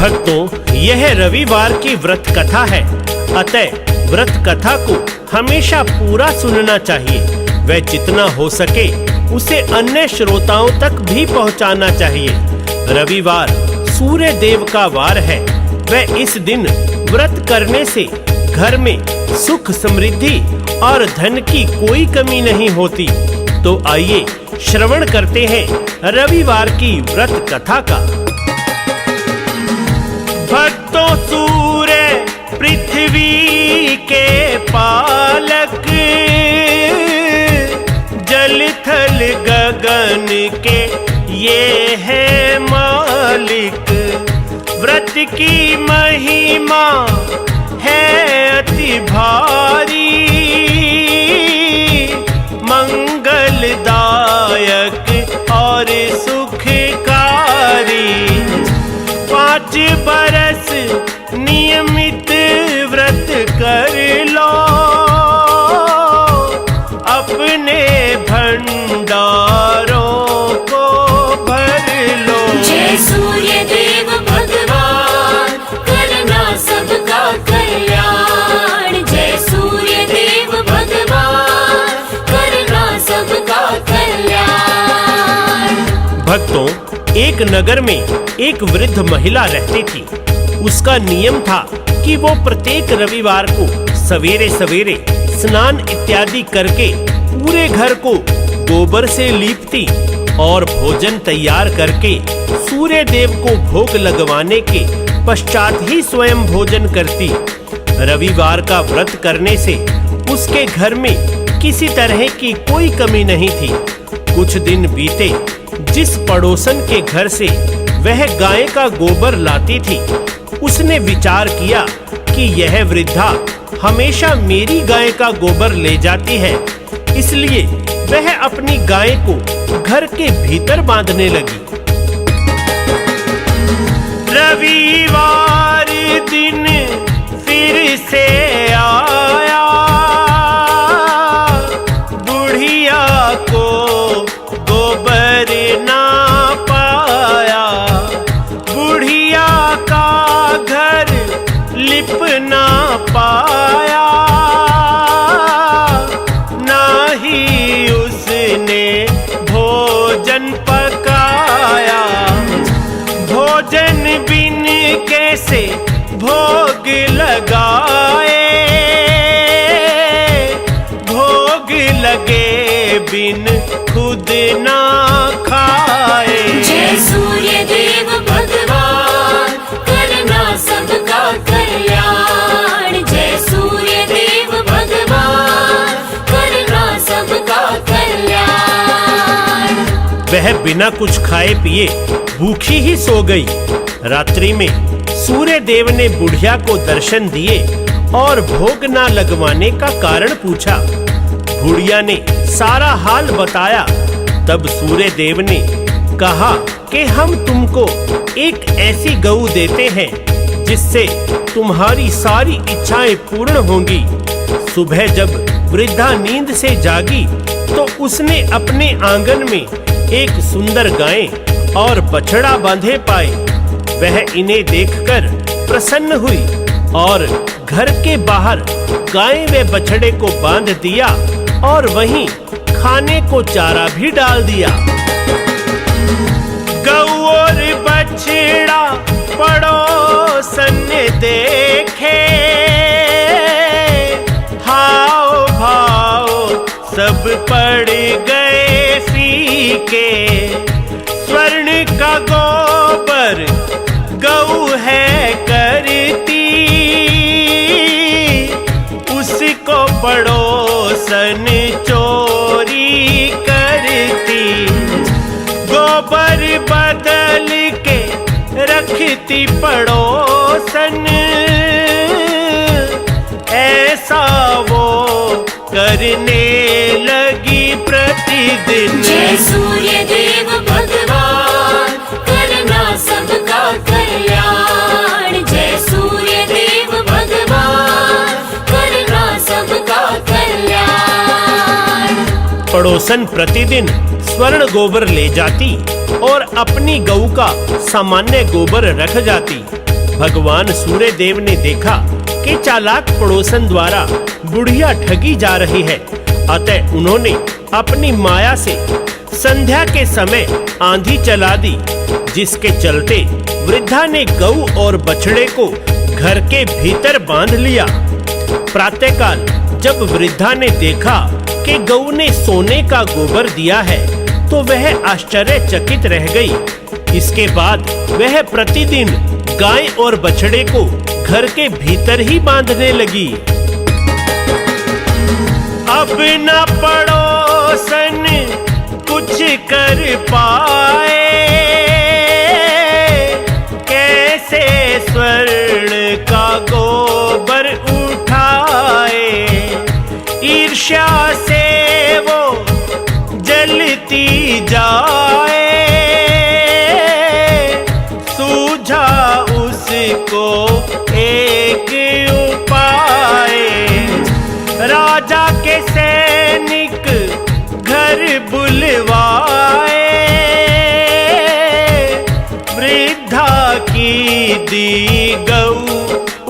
भक्तों, यह रविवार की व्रत कथा है, अतः व्रत कथा को हमेशा पूरा सुनना चाहिए व जितना हो सके उसे अन्य श्रोताओं तक भी पहुंचाना चाहिए। रविवार सूर्य देव का वार है व इस दिन व्रत करने से घर में सुख समृद्धि और धन की कोई कमी नहीं होती। तो आइए श्रवण करते हैं रविवार की व्रत कथा का। भक्तों, सूर्य पृथ्वी के पालक, जल थल गगन के ये है मालिक। व्रत की महिमा है अति भारी, मंगलदायक और सुखकारी। 5 बरस नियमित व्रत कर लो, अपने भंडारों को भर लो। जय सूर्य देव भगवान, करना सबका कल्याण। जय सूर्य देव भगवान, करना सबका कल्याण। भक्तों, एक नगर में एक वृद्ध महिला रहती थी। उसका नियम था कि वो प्रत्येक रविवार को सवेरे सवेरे स्नान इत्यादि करके पूरे घर को गोबर से लीपती और भोजन तैयार करके सूर्य देव को भोग लगवाने के पश्चात ही स्वयं भोजन करती। रविवार का व्रत करने से उसके घर में किसी तरह की कोई कमी नहीं थी। कुछ दिन बीते, जिस पड़ोसन के घर से वह गाय का गोबर लाती थी, उसने विचार किया कि यह वृद्धा हमेशा मेरी गाय का गोबर ले जाती है, इसलिए वह अपनी गाय को घर के भीतर बांधने लगी। रविवार दिन फिर से आया, बुढ़िया को गोबर ना पाया। बुढ़िया का घर लिप ना पाया, ना ही उसने भोजन पकाया। भोजन बिन कैसे भोग लगाए, भोग लगे बिन खुद ना खाए। जय सूर्य देव भगवान, करना सबका कल्याण। जय सूर्य देव भगवान, करना सबका कल्याण। वह बिना कुछ खाए पिए भूखी ही सो गई। रात्रि में सूर्य देव ने बुढ़िया को दर्शन दिए और भोग ना लगवाने का कारण पूछा। बुढ़िया ने सारा हाल बताया। तब सूर्य देव ने कहा कि हम तुमको एक ऐसी गऊ देते हैं जिससे तुम्हारी सारी इच्छाएं पूर्ण होंगी। सुबह जब वृद्धा नींद से जागी तो उसने अपने आंगन में एक सुंदर गाय और बछड़ा बांधे पाए। वह इन्हें देखकर प्रसन्न हुई और घर के बाहर गाय व बछड़े को बांध दिया और वहीं खाने को चारा भी डाल दिया। गऊ और बछड़ा पड़ोसन देखे, हाव भाव सब पड़ गए फीके। स्वर्ण का गोबर गऊ है करती, उसको पड़ोसन चोरी करती। गोबर बदल के रखती पड़ोसन, ऐसा वो करने लगी प्रतिदिन। जय सूर्य देव भगवान, करना सबका कल्याण। जय सूर्य देव भगवान, करना सबका कल्याण। पड़ोसन प्रतिदिन स्वर्ण गोबर ले जाती और अपनी गऊ का सामान्य गोबर रख जाती। भगवान सूर्य देव ने देखा कि चालाक पड़ोसन द्वारा बुढ़िया ठगी जा रही है, अतः उन्होंने अपनी माया से संध्या के समय आंधी चला दी, जिसके चलते वृद्धा ने गऊ और बछड़े को घर के भीतर बांध लिया। प्रातःकाल जब वृद्धा ने देखा कि गऊ ने सोने का गोबर दिया है, तो वह आश्चर्यचकित रह गई। इसके बाद वह प्रतिदिन गाय और बछड़े को घर के भीतर ही बांधने लगी। अब न पड़ोसन कुछ कर पाए, कैसे स्वर्ण का गोबर उठाए। ईर्ष्या से वो जलती जाए, सूझा उसको एक उपाय। राजा के सैनिक घर बुलवाए, वृद्धा की दी गऊ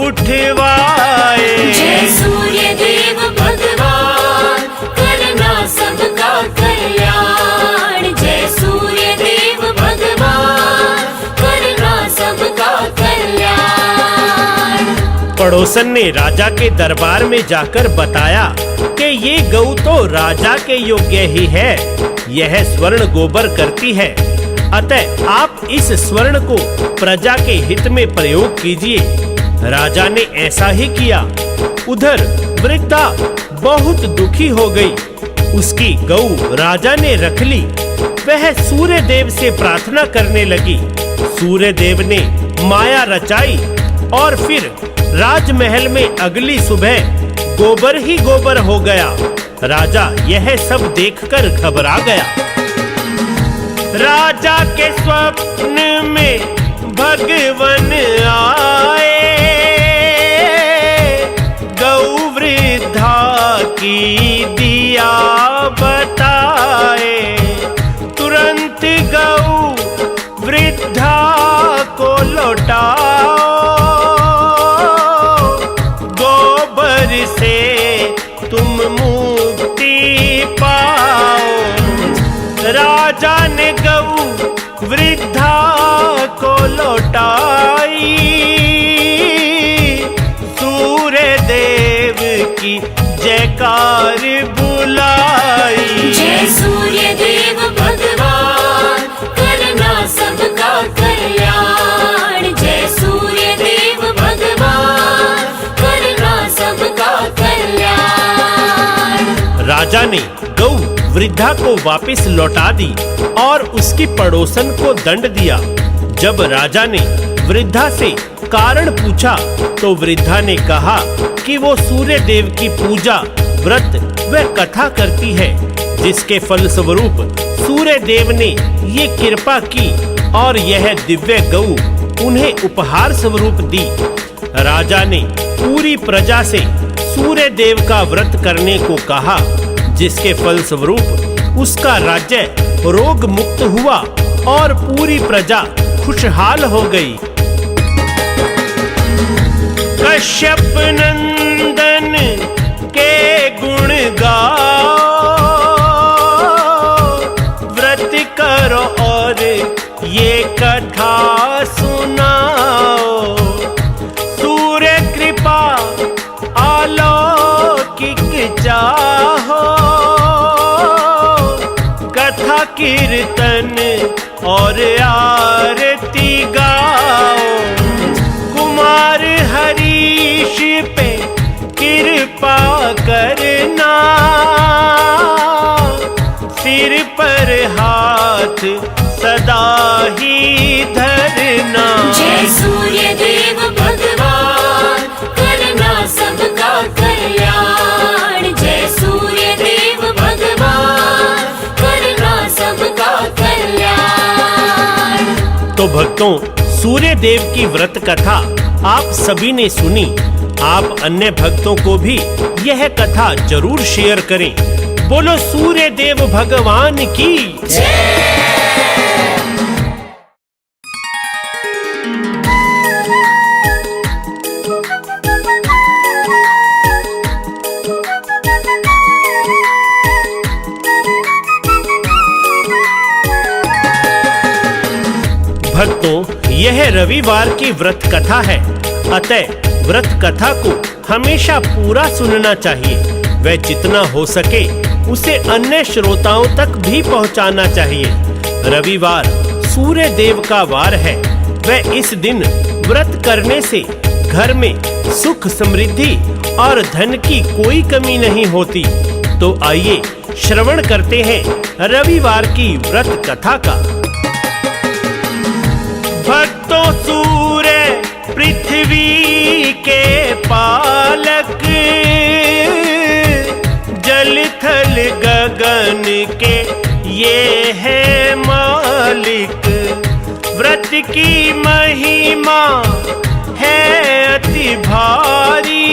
उठवाए। जय सूर्य देव भगवान, करना सबका कल्याण। जय सूर्य देव भगवान, करना सबका कल्याण। पड़ोसन ने राजा के दरबार में जाकर बताया कि ये गऊ तो राजा के योग्य ही है, यह स्वर्ण गोबर करती है, अतः आप इस स्वर्ण को प्रजा के हित में प्रयोग कीजिए। राजा ने ऐसा ही किया। उधर वृद्धा बहुत दुखी हो गई। उसकी गऊ राजा ने रख ली। वह सूर्य देव से प्रार्थना करने लगी। सूर्य देव ने माया रचाई और फिर राजमहल में अगली सुबह गोबर ही गोबर हो गया। राजा यह सब देखकर घबरा गया। राजा के स्वप्न में भगवान आए, गौ वृद्धा की दिया बताए। तुरंत गौ वृद्धा को लौटाओ, गोबर से तुम मुक्ति पाओ। राजा ने गऊ वृद्धा को लौटाई, सूर्य देव की जयकार बुलाई। जय सूर्य देव भगवान, करना सबका कल्याण। जय सूर्य देव भगवान, करना सबका कल्याण। राजा ने गऊ वृद्धा को वापस लौटा दी और उसकी पड़ोसन को दंड दिया। जब राजा ने वृद्धा से कारण पूछा तो वृद्धा ने कहा कि वो सूर्य देव की पूजा, व्रत व कथा करती है, जिसके फलस्वरूप सूर्य देव ने ये कृपा की और यह दिव्य गऊ उन्हें उपहार स्वरूप दी। राजा ने पूरी प्रजा से सूर्य देव का व्रत करने को कहा, जिसके फलस्वरूप उसका राज्य रोग मुक्त हुआ और पूरी प्रजा खुशहाल हो गई। कश्यप नंदन के गुण गाओ, व्रत करो और ये कथा सुनाओ। सूर्य कृपा अलौकिक चाहो, कथा कीर्तन और आरती गाओ। कुमार हरीश पे कृपा करना, सिर पर हाथ सदा ही धरना। जय सूर्य देव भगवान, करना सबका कल्याण। जय सूर्य देव भगवान, करना सबका कल्याण। तो भक्तों, सूर्य देव की व्रत कथा आप सभी ने सुनी। आप अन्य भक्तों को भी यह कथा जरूर शेयर करें। बोलो सूर्य देव भगवान की जय। रविवार की व्रत कथा है, अतः व्रत कथा को हमेशा पूरा सुनना चाहिए। वह जितना हो सके उसे अन्य श्रोताओं तक भी पहुंचाना चाहिए। रविवार सूर्य देव का वार है। वह इस दिन व्रत करने से घर में सुख समृद्धि और धन की कोई कमी नहीं होती। तो आइए श्रवण करते हैं रविवार की व्रत कथा का। भक्तों, सूर्य पृथ्वी के पालक, जल थल गगन के ये है मालिक। व्रत की महिमा है अति भारी,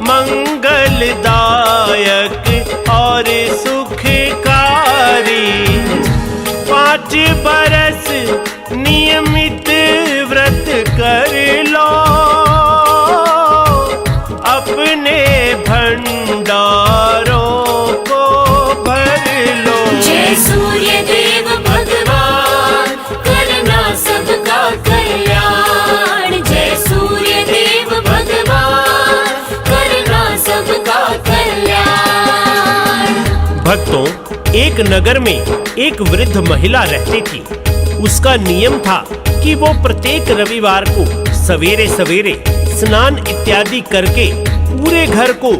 मंगलदायक और सुखकारी। 5 बरस नियमित व्रत कर लो, अपने भंडारों को भर लो। जय सूर्य देव भगवान, करना सबका कल्याण। जय सूर्य देव भगवान, करना सबका कल्याण। भक्तों, एक नगर में एक वृद्ध महिला रहती थी। उसका नियम था कि वो प्रत्येक रविवार को सवेरे सवेरे स्नान इत्यादि करके पूरे घर को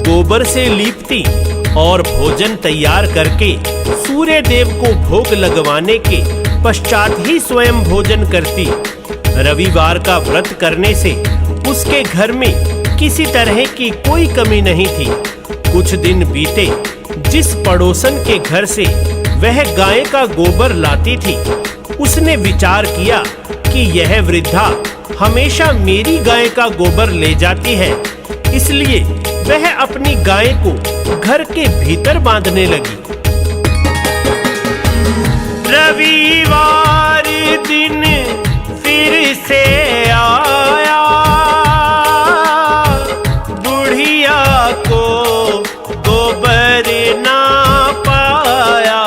गोबर से लीपती और भोजन तैयार करके सूर्य देव को भोग लगवाने के पश्चात ही स्वयं भोजन करती। रविवार का व्रत करने से उसके घर में किसी तरह की कोई कमी नहीं थी। कुछ दिन बीते, जिस पड़ोसन के घर से वह गाय का गोबर लाती थी, उसने विचार किया कि यह वृद्धा हमेशा मेरी गाय का गोबर ले जाती है, इसलिए वह अपनी गाय को घर के भीतर बांधने लगी। रविवार दिन फिर से आया, बुढ़िया को गोबर ना पाया।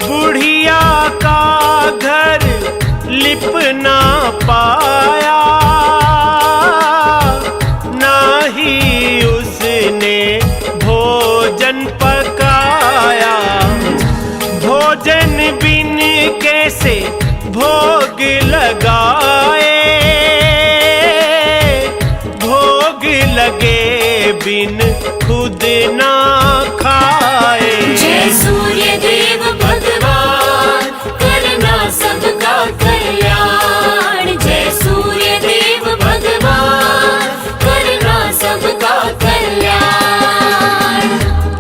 बुढ़िया का घर लिप ना पाया, ना ही उसने भोजन पकाया। भोजन बिन कैसे भोग लगाए, भोग लगे बिन खुद ना खाए। जय सूर्य देव भगवान, करना सबका कल्याण। जय सूर्य देव भगवान, करना सबका कल्याण।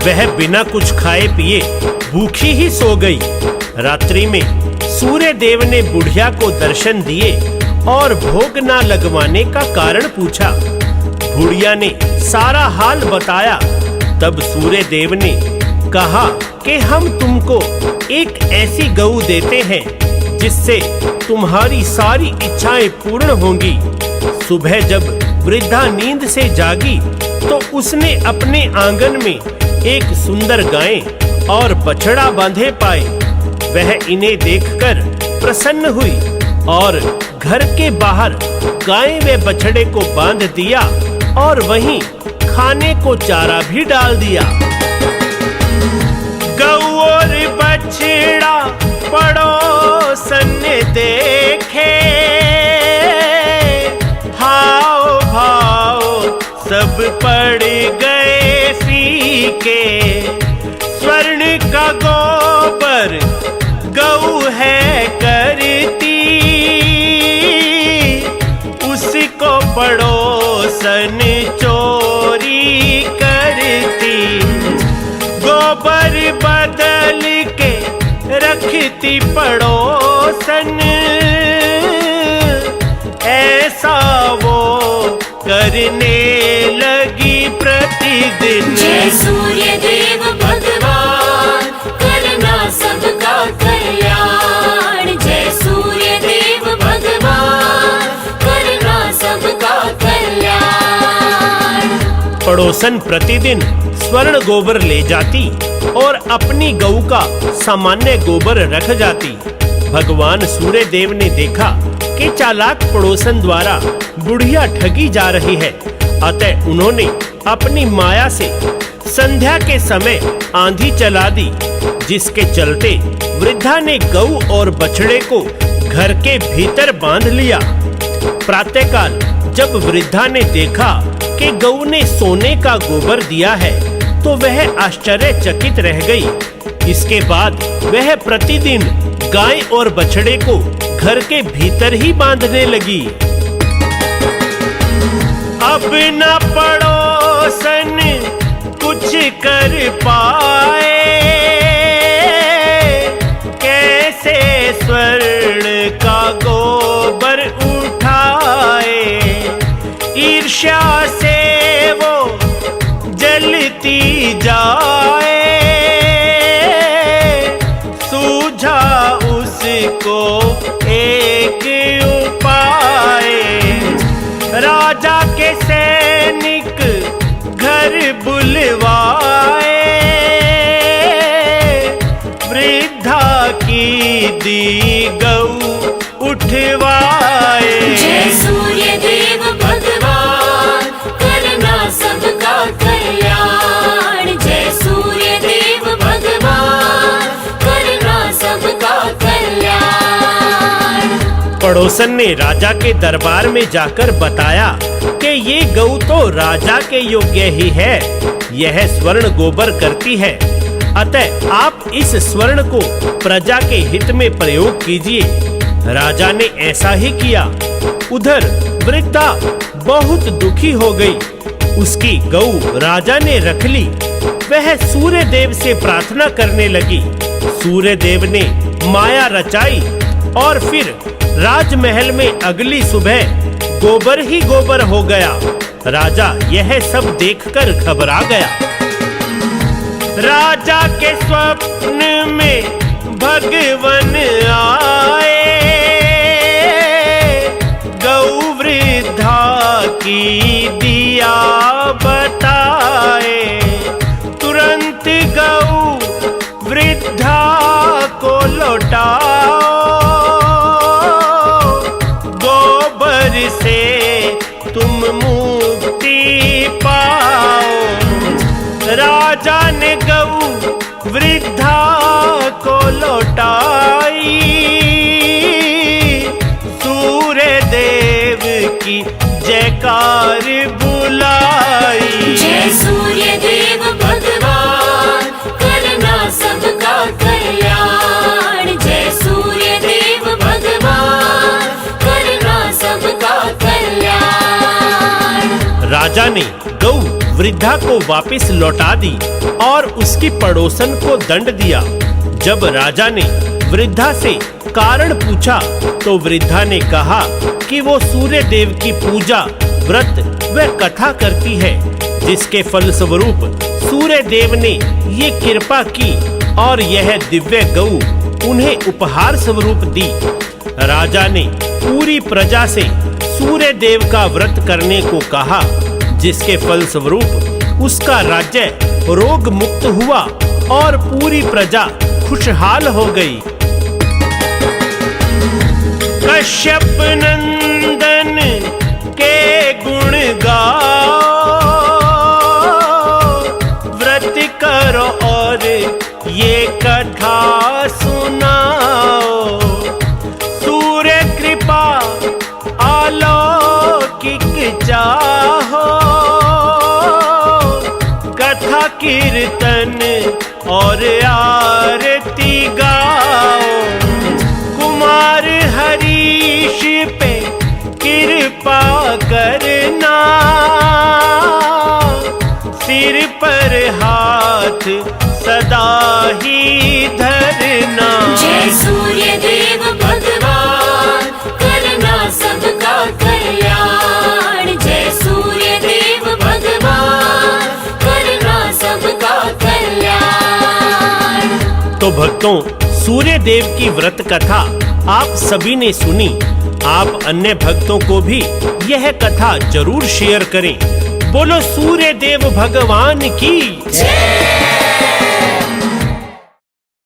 वह बिना कुछ खाए पिए भूखी ही सो गई। रात्रि में सूर्य देव ने बुढ़िया को दर्शन दिए और भोग ना लगवाने का कारण पूछा। बुढ़िया ने सारा हाल बताया। तब सूर्य देव ने कहा कि हम तुमको एक ऐसी गऊ देते हैं जिससे तुम्हारी सारी इच्छाएं पूर्ण होंगी। सुबह जब वृद्धा नींद से जागी तो उसने अपने आंगन में एक सुंदर गाय और बछड़ा बांधे पाए। वह इन्हें देखकर प्रसन्न हुई और घर के बाहर गाय व बछड़े को बांध दिया और वहीं खाने को चारा भी डाल दिया। गऊ और बछड़ा पड़ोसन देखे, हाव भाव सब पड़ गए फीके। स्वर्ण का गोबर गऊ है करती, उसको पड़ोसन चोरी करती। गोबर बदल के रखती पड़ोसन, ऐसा वो करने लगी प्रतिदिन। जय सूर्य देव भगवान, करना सबका कल्याण। जय सूर्य देव भगवान, करना सबका कल्याण। पड़ोसन प्रतिदिन स्वर्ण गोबर ले जाती और अपनी गऊ का सामान्य गोबर रख जाती। भगवान सूर्य देव ने देखा कि चालाक पड़ोसन द्वारा बुढ़िया ठगी जा रही है, अतः उन्होंने अपनी माया से संध्या के समय आंधी चला दी, जिसके चलते वृद्धा ने गऊ और बछड़े को घर के भीतर बांध लिया। प्रातःकाल जब वृद्धा ने देखा कि गऊ ने सोने का गोबर दिया है, तो वह आश्चर्यचकित रह गई। इसके बाद वह प्रतिदिन गाय और बछड़े को घर के भीतर ही बांधने लगी। अब न पड़ोसन कुछ कर पाए, कैसे स्वर्ण का गोबर उठाए। ईर्ष्या से वो जलती जाए, सूझा उसको एक उपाय। राजा के सैनिक घर बुलवाए, वृद्धा की दी गऊ उठवाए। जय सूर्य देव भगवान, करना सबका कल्याण। जय सूर्य देव भगवान, करना सबका कल्याण। पड़ोसन ने राजा के दरबार में जाकर बताया कि ये गऊ तो राजा के योग्य ही है, यह स्वर्ण गोबर करती है, अतः आप इस स्वर्ण को प्रजा के हित में प्रयोग कीजिए। राजा ने ऐसा ही किया। उधर वृद्धा बहुत दुखी हो गई। उसकी गऊ राजा ने रख ली। वह सूर्य देव से प्रार्थना करने लगी। सूर्य देव ने माया रचाई और फिर राजमहल में अगली सुबह गोबर ही गोबर हो गया। राजा यह सब देखकर घबरा गया। राजा के स्वप्न में भगवान आए, गौ वृद्धा की दिया बताए। तुरंत गौ वृद्धा को लौटाओ, गोबर से तुम मुक्ति पाओ। राजा ने गऊ वृद्धा को लौटाई, सूर्य देव की जयकार बुलाई। जय सूर्य देव भगवान, करना सबका कल्याण। जय सूर्य देव भगवान, करना सबका कल्याण। राजा ने गौ वृद्धा को वापस लौटा दी और उसकी पड़ोसन को दंड दिया। जब राजा ने वृद्धा से कारण पूछा तो वृद्धा ने कहा कि वो सूर्य देव की पूजा, व्रत व कथा करती है, जिसके फलस्वरूप सूर्य देव ने ये कृपा की और यह दिव्य गऊ उन्हें उपहार स्वरूप दी। राजा ने पूरी प्रजा से सूर्य देव का व्रत करने को कहा, जिसके फलस्वरूप उसका राज्य रोग मुक्त हुआ और पूरी प्रजा खुशहाल हो गई। कश्यप नंदन के गुण गाओ, व्रत करो और ये कथा सुनाओ। सूर्य कृपा अलौकिक चाहो, कथा कीर्तन और आरती गाओ। कुमार हरीश पे कृपा करना, सिर पर हाथ सदा ही धरना। जय सूर्य देव भगवान, करना सबका कल्याण। जय सूर्य देव भगवान, करना सबका कल्याण। तो भक्तों, सूर्य देव की व्रत कथा आप सभी ने सुनी। आप अन्य भक्तों को भी यह कथा जरूर शेयर करें। बोलो सूर्य देव भगवान की जय।